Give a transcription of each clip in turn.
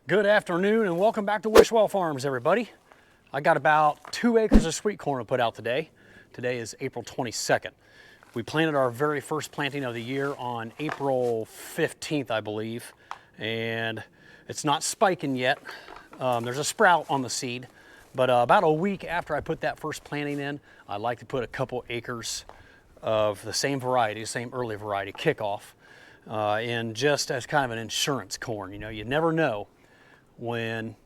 Good afternoon and welcome back to Wishwell Farms, everybody. I got about 2 acres of sweet corn to put out today. Today is April 22nd. We planted our very first planting of the year on April 15th, I believe, and it's not spiking yet. There's a sprout on the seed, but about a week after I put that first planting in, I like to put a couple acres of the same variety, same early variety, kickoff, in just as kind of an insurance corn. You know, you never know when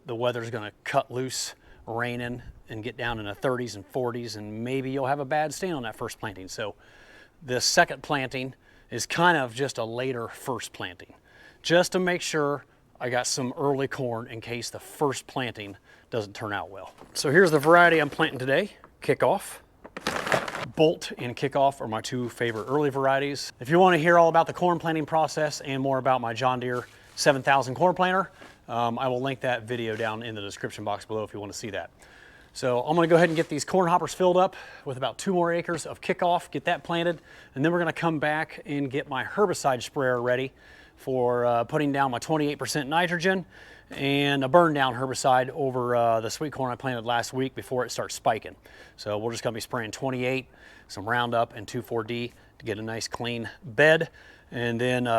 the weather's going to cut loose, raining, and get down in the 30s and 40s, and maybe you'll have a bad stand on that first planting. So this second planting is kind of just a later first planting, just to make sure I got some early corn in case the first planting doesn't turn out well. So here's the variety I'm planting today, Kickoff. Bolt and Kickoff are my two favorite early varieties. If you want to hear all about the corn planting process and more about my John Deere 7000 corn planter, I will link that video down in the description box below if you want to see that. So I'm going to go ahead and get these corn hoppers filled up with about 2 more acres of Kickoff, get that planted, and then we're going to come back and get my herbicide sprayer ready for putting down my 28% nitrogen and a burn down herbicide over the sweet corn I planted last week before it starts spiking. So we're just going to be spraying 28, some Roundup, and 2,4-D to get a nice clean bed. And then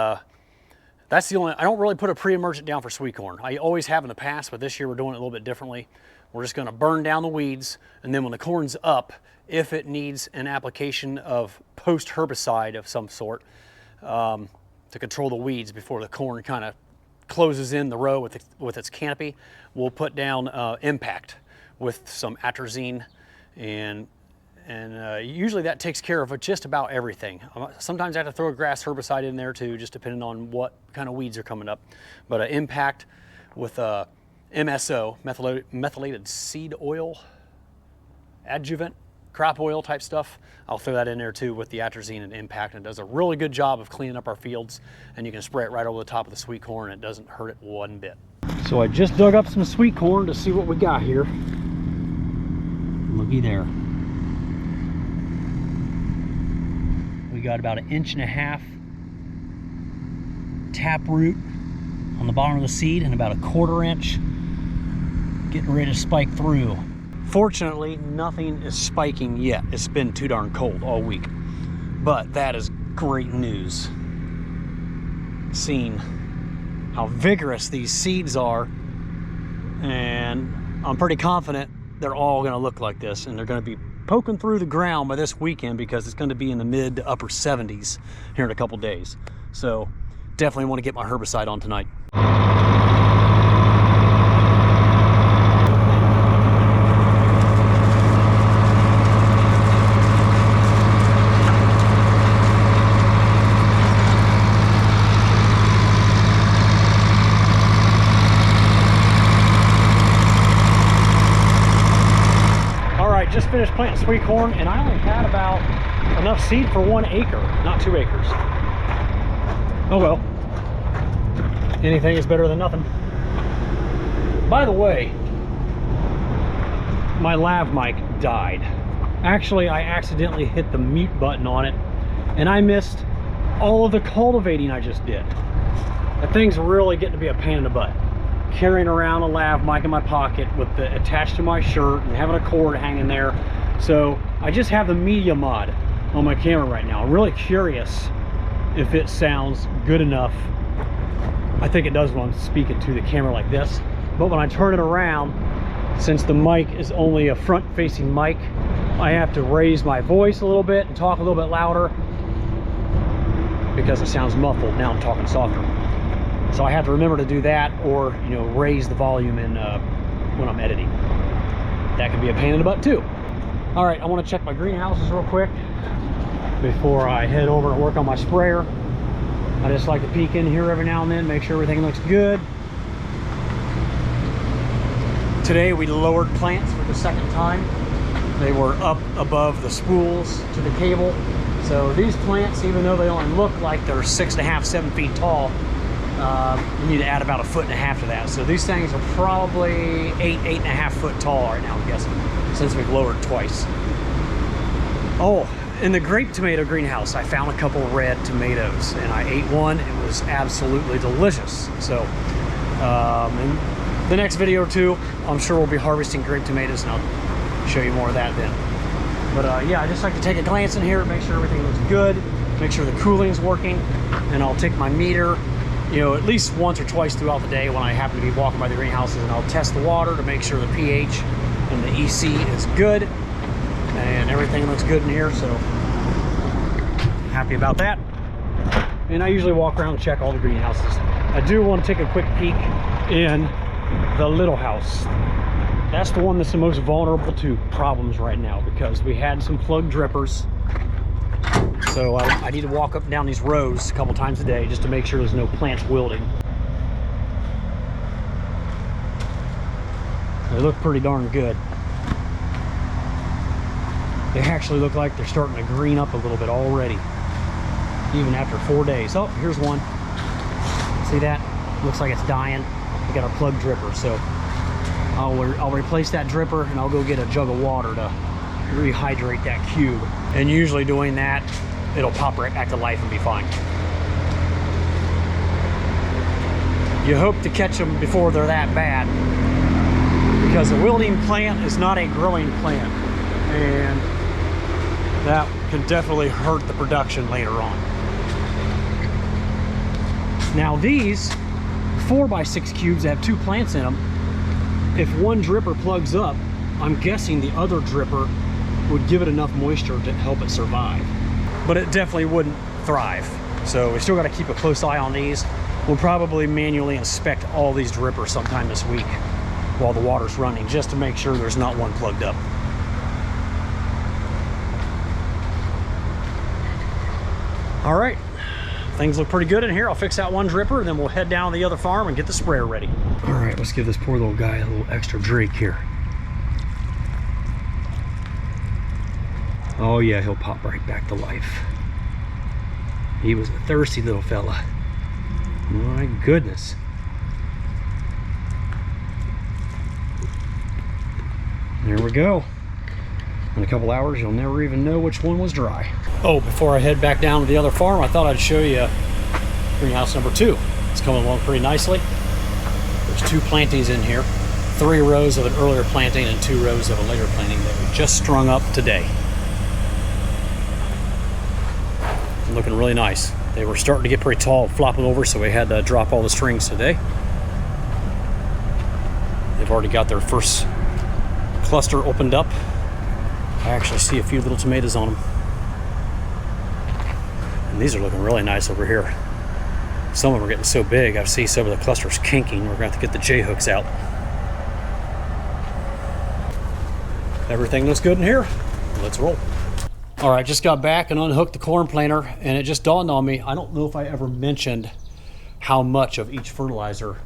that's the only, I don't really put a pre-emergent down for sweet corn. I always have in the past, but this year we're doing it a little bit differently. We're just going to burn down the weeds, and then when the corn's up, if it needs an application of post-herbicide of some sort to control the weeds before the corn kind of closes in the row with its canopy, we'll put down Impact with some atrazine, and usually that takes care of just about everything. Sometimes I have to throw a grass herbicide in there too, just depending on what kind of weeds are coming up. But Impact with MSO, methylated seed oil, adjuvant, crop oil type stuff, I'll throw that in there too with the atrazine and Impact, and it does a really good job of cleaning up our fields, and you can spray it right over the top of the sweet corn and it doesn't hurt it one bit. So I just dug up some sweet corn to see what we got here. Looky there. We got about 1.5 inch taproot on the bottom of the seed and about 1/4 inch getting ready to spike through. Fortunately, nothing is spiking yet. It's been too darn cold all week, but that is great news. Seeing how vigorous these seeds are, and I'm pretty confident they're all going to look like this, and they're going to be poking through the ground by this weekend because it's going to be in the mid to upper 70s here in a couple days. So definitely want to get my herbicide on tonight. Just finished planting sweet corn, and I only had about enough seed for 1 acre, not 2 acres. Oh well, anything is better than nothing. By the way, my lav mic died. Actually, I accidentally hit the mute button on it, and I missed all of the cultivating I just did. That thing's really getting to be a pain in the butt. Carrying around a lav mic in my pocket with the attached to my shirt and having a cord hanging there. So I just have the media mod on my camera right now. I'm really curious if it sounds good enough. I think it does when I'm speaking to the camera like this, but when I turn it around, since the mic is only a front facing mic, I have to raise my voice a little bit and talk a little bit louder because it sounds muffled. Now I'm talking softer. So I have to remember to do that, or raise the volume in when I'm editing. That can be a pain in the butt too. All right, I want to check my greenhouses real quick before I head over and work on my sprayer. I just like to peek in here every now and then, make sure everything looks good. Today we lowered plants for the second time. They were up above the spools to the cable. So these plants, even though they only look like they're 6.5, 7 feet tall, you need to add about 1.5 feet to that. So these things are probably 8.5 foot tall right now, I'm guessing, since we've lowered twice. Oh, in the grape tomato greenhouse, I found a couple red tomatoes, and I ate one. It was absolutely delicious. So And the next video or two, I'm sure we'll be harvesting grape tomatoes, and I'll show you more of that then. But yeah, I just like to take a glance in here, make sure everything looks good, make sure the cooling's working, and I'll take my meter, you know, at least once or twice throughout the day when I happen to be walking by the greenhouses, and I'll test the water to make sure the pH and the EC is good, and everything looks good in here, so happy about that. And I usually walk around and check all the greenhouses. I do want to take a quick peek in the little house. That's the one that's the most vulnerable to problems right now, because we had some plugged drippers. So I need to walk up and down these rows a couple times a day just to make sure there's no plants wilting. They look pretty darn good. They actually look like they're starting to green up a little bit already, even after 4 days. Oh, here's one. See that? Looks like it's dying. We got our plug dripper, so I'll replace that dripper, and I'll go get a jug of water to rehydrate that cube. And usually doing that, it'll pop right back to life and be fine. You hope to catch them before they're that bad, because a wilting plant is not a growing plant, and that can definitely hurt the production later on. Now these 4x6 cubes have 2 plants in them. If one dripper plugs up, I'm guessing the other dripper would give it enough moisture to help it survive. But it definitely wouldn't thrive. So we still got to keep a close eye on these. We'll probably manually inspect all these drippers sometime this week while the water's running, just to make sure there's not one plugged up. All right, things look pretty good in here. I'll fix that one dripper, and then we'll head down to the other farm and get the sprayer ready. All right, let's give this poor little guy a little extra drink here. Oh yeah, he'll pop right back to life. He was a thirsty little fella. My goodness. There we go. In a couple hours, you'll never even know which one was dry. Oh, before I head back down to the other farm, I thought I'd show you greenhouse number 2. It's coming along pretty nicely. There's 2 plantings in here, 3 rows of an earlier planting and 2 rows of a later planting that we just strung up today. Looking really nice. They were starting to get pretty tall, flopping over, so we had to drop all the strings today. They've already got their first cluster opened up. I actually see a few little tomatoes on them. And these are looking really nice over here. Some of them are getting so big, I see some of the clusters kinking. We're going to have to get the J-hooks out. Everything looks good in here. Let's roll. All right, just got back and unhooked the corn planter, and it just dawned on me, I don't know if I ever mentioned how much of each fertilizer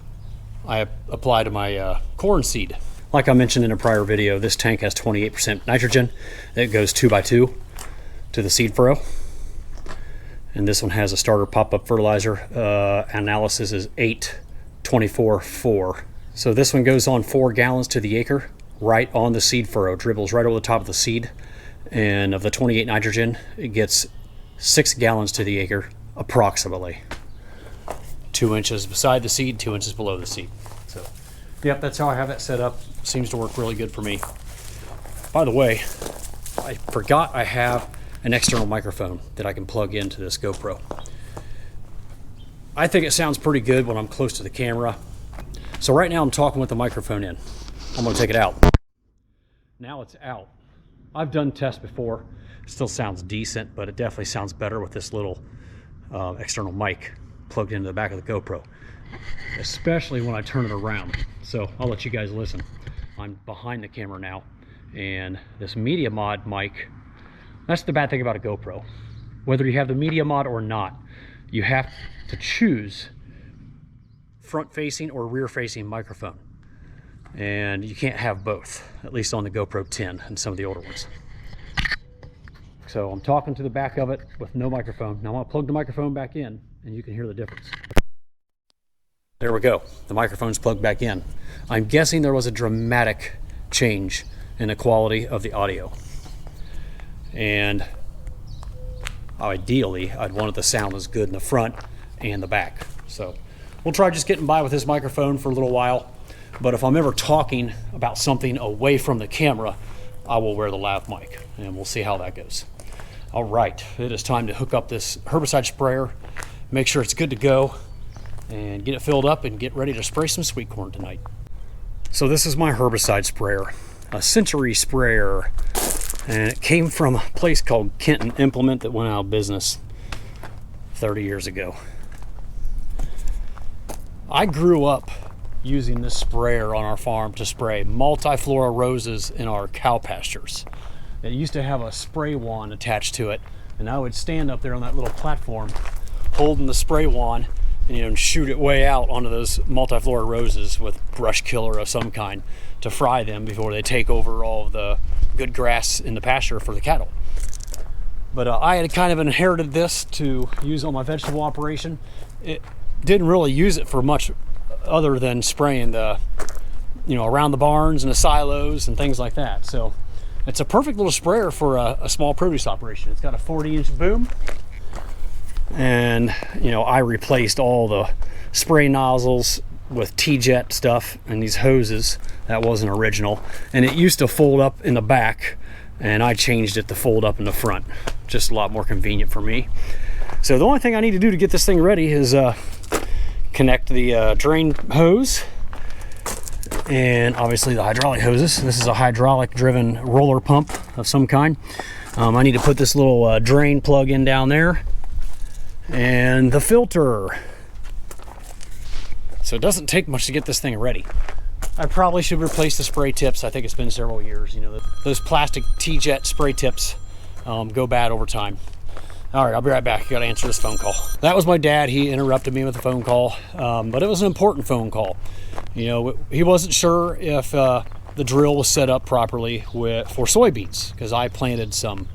I apply to my corn seed. Like I mentioned in a prior video, this tank has 28% nitrogen. It goes 2x2 to the seed furrow. And this one has a starter pop-up fertilizer. Analysis is 8-24-4. So this one goes on 4 gallons to the acre, right on the seed furrow, dribbles right over the top of the seed. And of the 28 nitrogen, it gets 6 gallons to the acre, approximately. 2 inches beside the seed, 2 inches below the seed. So, yep, that's how I have that set up. Seems to work really good for me. By the way, I forgot I have an external microphone that I can plug into this GoPro. I think it sounds pretty good when I'm close to the camera. So right now I'm talking with the microphone in. I'm gonna take it out. Now it's out. I've done tests before. It still sounds decent, but it definitely sounds better with this little external mic plugged into the back of the GoPro, especially when I turn it around. So I'll let you guys listen. I'm behind the camera now, and this Media Mod mic, that's the bad thing about a GoPro. Whether you have the Media Mod or not, you have to choose front-facing or rear-facing microphone. And you can't have both, at least on the GoPro 10 and some of the older ones. So I'm talking to the back of it with no microphone. Now I'm gonna plug the microphone back in, and you can hear the difference. There we go, the microphone's plugged back in. I'm guessing there was a dramatic change in the quality of the audio. And ideally, I'd want it to sound as good in the front and the back. So we'll try just getting by with this microphone for a little while. But if I'm ever talking about something away from the camera, I will wear the lav mic, and we'll see how that goes. All right, it is time to hook up this herbicide sprayer, make sure it's good to go, and get it filled up and get ready to spray some sweet corn tonight. So this is my herbicide sprayer, a Century sprayer, and it came from a place called Kenton Implement that went out of business 30 years ago. I grew up using this sprayer on our farm to spray multiflora roses in our cow pastures. It used to have a spray wand attached to it, and I would stand up there on that little platform holding the spray wand and shoot it way out onto those multiflora roses with brush killer of some kind to fry them before they take over all of the good grass in the pasture for the cattle. But I had kind of inherited this to use on my vegetable operation. It didn't really use it for much other than spraying the, around the barns and the silos and things like that. So it's a perfect little sprayer for a small produce operation. It's got a 40-inch boom, and I replaced all the spray nozzles with T-jet stuff and these hoses. That wasn't original, and it used to fold up in the back, and I changed it to fold up in the front. Just a lot more convenient for me. So the only thing I need to do to get this thing ready is connect the drain hose and obviously the hydraulic hoses. This is a hydraulic driven roller pump of some kind. I need to put this little drain plug in down there and the filter. So it doesn't take much to get this thing ready. I probably should replace the spray tips. I think it's been several years. Those plastic T-jet spray tips go bad over time. All right, I'll be right back. I got to answer this phone call. That was my dad. He interrupted me with a phone call, but it was an important phone call. He wasn't sure if the drill was set up properly for soybeans, because I planted some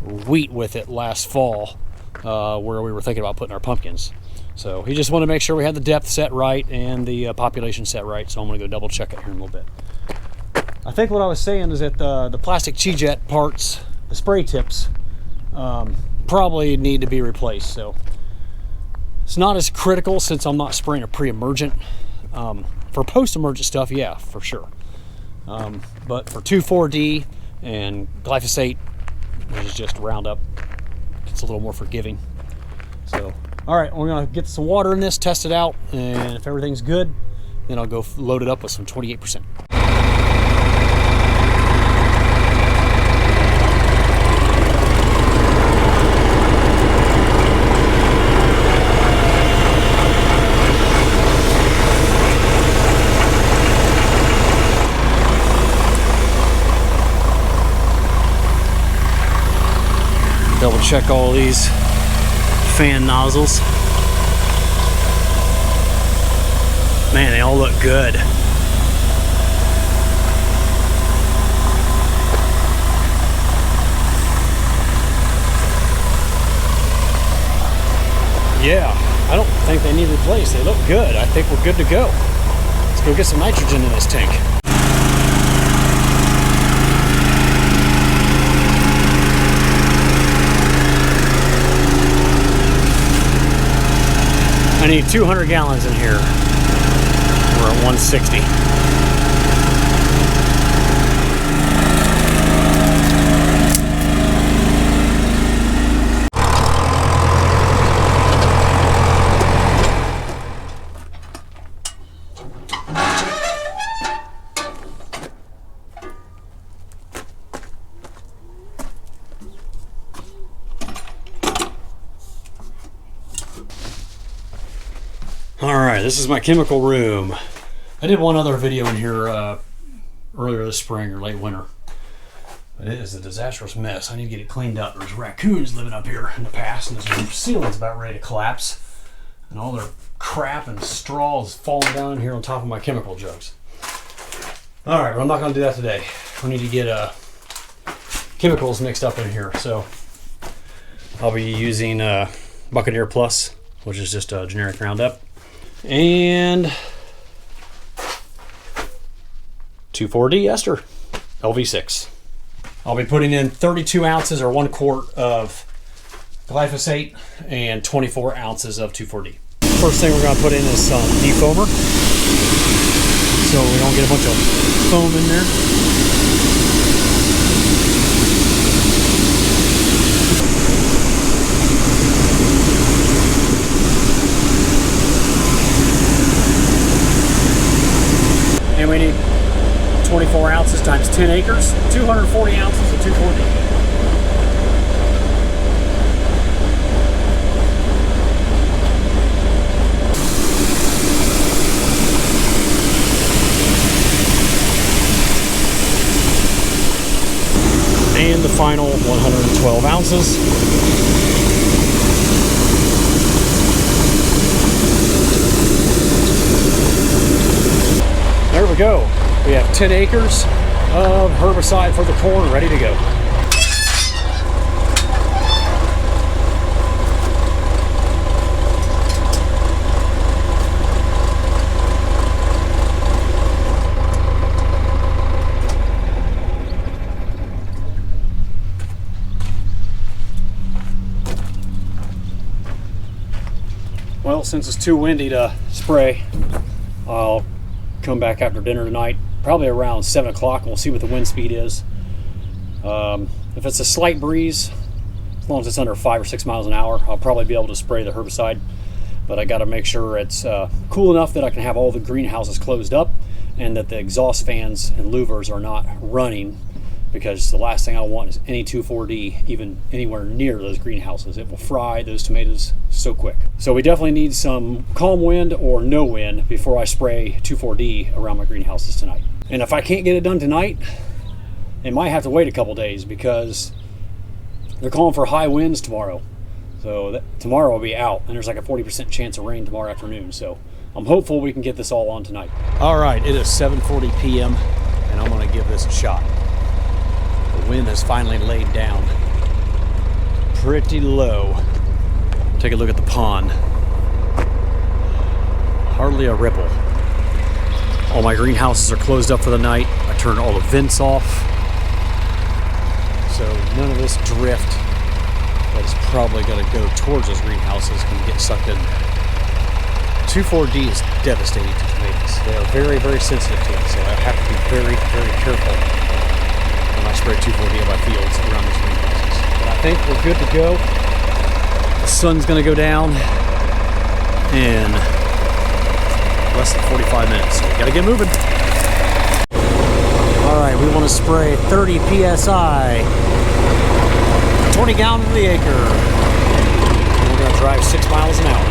wheat with it last fall where we were thinking about putting our pumpkins. So he just wanted to make sure we had the depth set right and the population set right. So I'm going to go double check it here in a little bit. I think what I was saying is that the plastic T-jet parts, the spray tips, probably need to be replaced. So it's not as critical since I'm not spraying a pre-emergent. For post-emergent stuff, yeah, for sure. But for 2,4-D and glyphosate, which is just Roundup, it's a little more forgiving. So, all right, we're gonna get some water in this, test it out, and if everything's good, then I'll go load it up with some 28%. Double check all these fan nozzles. Man, they all look good. Yeah, I don't think they need replaced. They look good. I think we're good to go. Let's go get some nitrogen in this tank. I need 200 gallons in here. We're at 160. All right, this is my chemical room. I did one other video in here earlier this spring or late winter. But it is a disastrous mess. I need to get it cleaned up. There's raccoons living up here in the past, and this ceiling's about ready to collapse. And all their crap and straw is falling down here on top of my chemical jugs. All right, well, I'm not gonna do that today. We need to get chemicals mixed up in here. So I'll be using Buccaneer Plus, which is just a generic Roundup, and 2,4-D ester, LV6. I'll be putting in 32 ounces or 1 quart of glyphosate and 24 ounces of 2,4-D. First thing we're going to put in is some defoamer, so we don't get a bunch of foam in there. And we need 24 ounces times 10 acres, 240 ounces of 2,4-D. And the final 112 ounces. There we go. We have 10 acres of herbicide for the corn ready to go. Well, since it's too windy to spray, I'll come back after dinner tonight, probably around 7 o'clock, and we'll see what the wind speed is. If it's a slight breeze, as long as it's under 5 or 6 miles an hour, I'll probably be able to spray the herbicide. But I got to make sure it's cool enough that I can have all the greenhouses closed up and that the exhaust fans and louvers are not running, because the last thing I want is any 2,4-D even anywhere near those greenhouses. It will fry those tomatoes so quick. So we definitely need some calm wind or no wind before I spray 2,4-D around my greenhouses tonight. And if I can't get it done tonight, it might have to wait a couple days, because they're calling for high winds tomorrow. So tomorrow I'll be out, and there's like a 40% chance of rain tomorrow afternoon. So I'm hopeful we can get this all on tonight. All right, it is 7:40 p.m. and I'm gonna give this a shot. The wind has finally laid down pretty low. Take a look at the pond. Hardly a ripple. All my greenhouses are closed up for the night. I turned all the vents off, so none of this drift that is probably going to go towards those greenhouses can get sucked in. 2,4-D is devastating to tomatoes. They are very, very sensitive to it, so I have to be very, very careful when I spray 2,4-D on my fields around these greenhouses. But I think we're good to go. The sun's going to go down in less than 45 minutes, so we got to get moving. All right, we want to spray 30 psi, 20 gallons to the acre. And we're going to drive 6 miles an hour.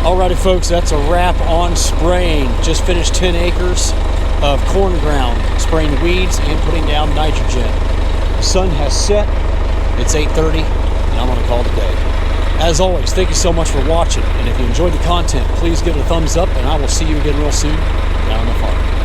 Alrighty folks, that's a wrap on spraying. Just finished 10 acres of corn ground, spraying weeds and putting down nitrogen. The sun has set, it's 8:30, and I'm gonna call it a day. As always, thank you so much for watching, and if you enjoyed the content, please give it a thumbs up, and I will see you again real soon down on the farm.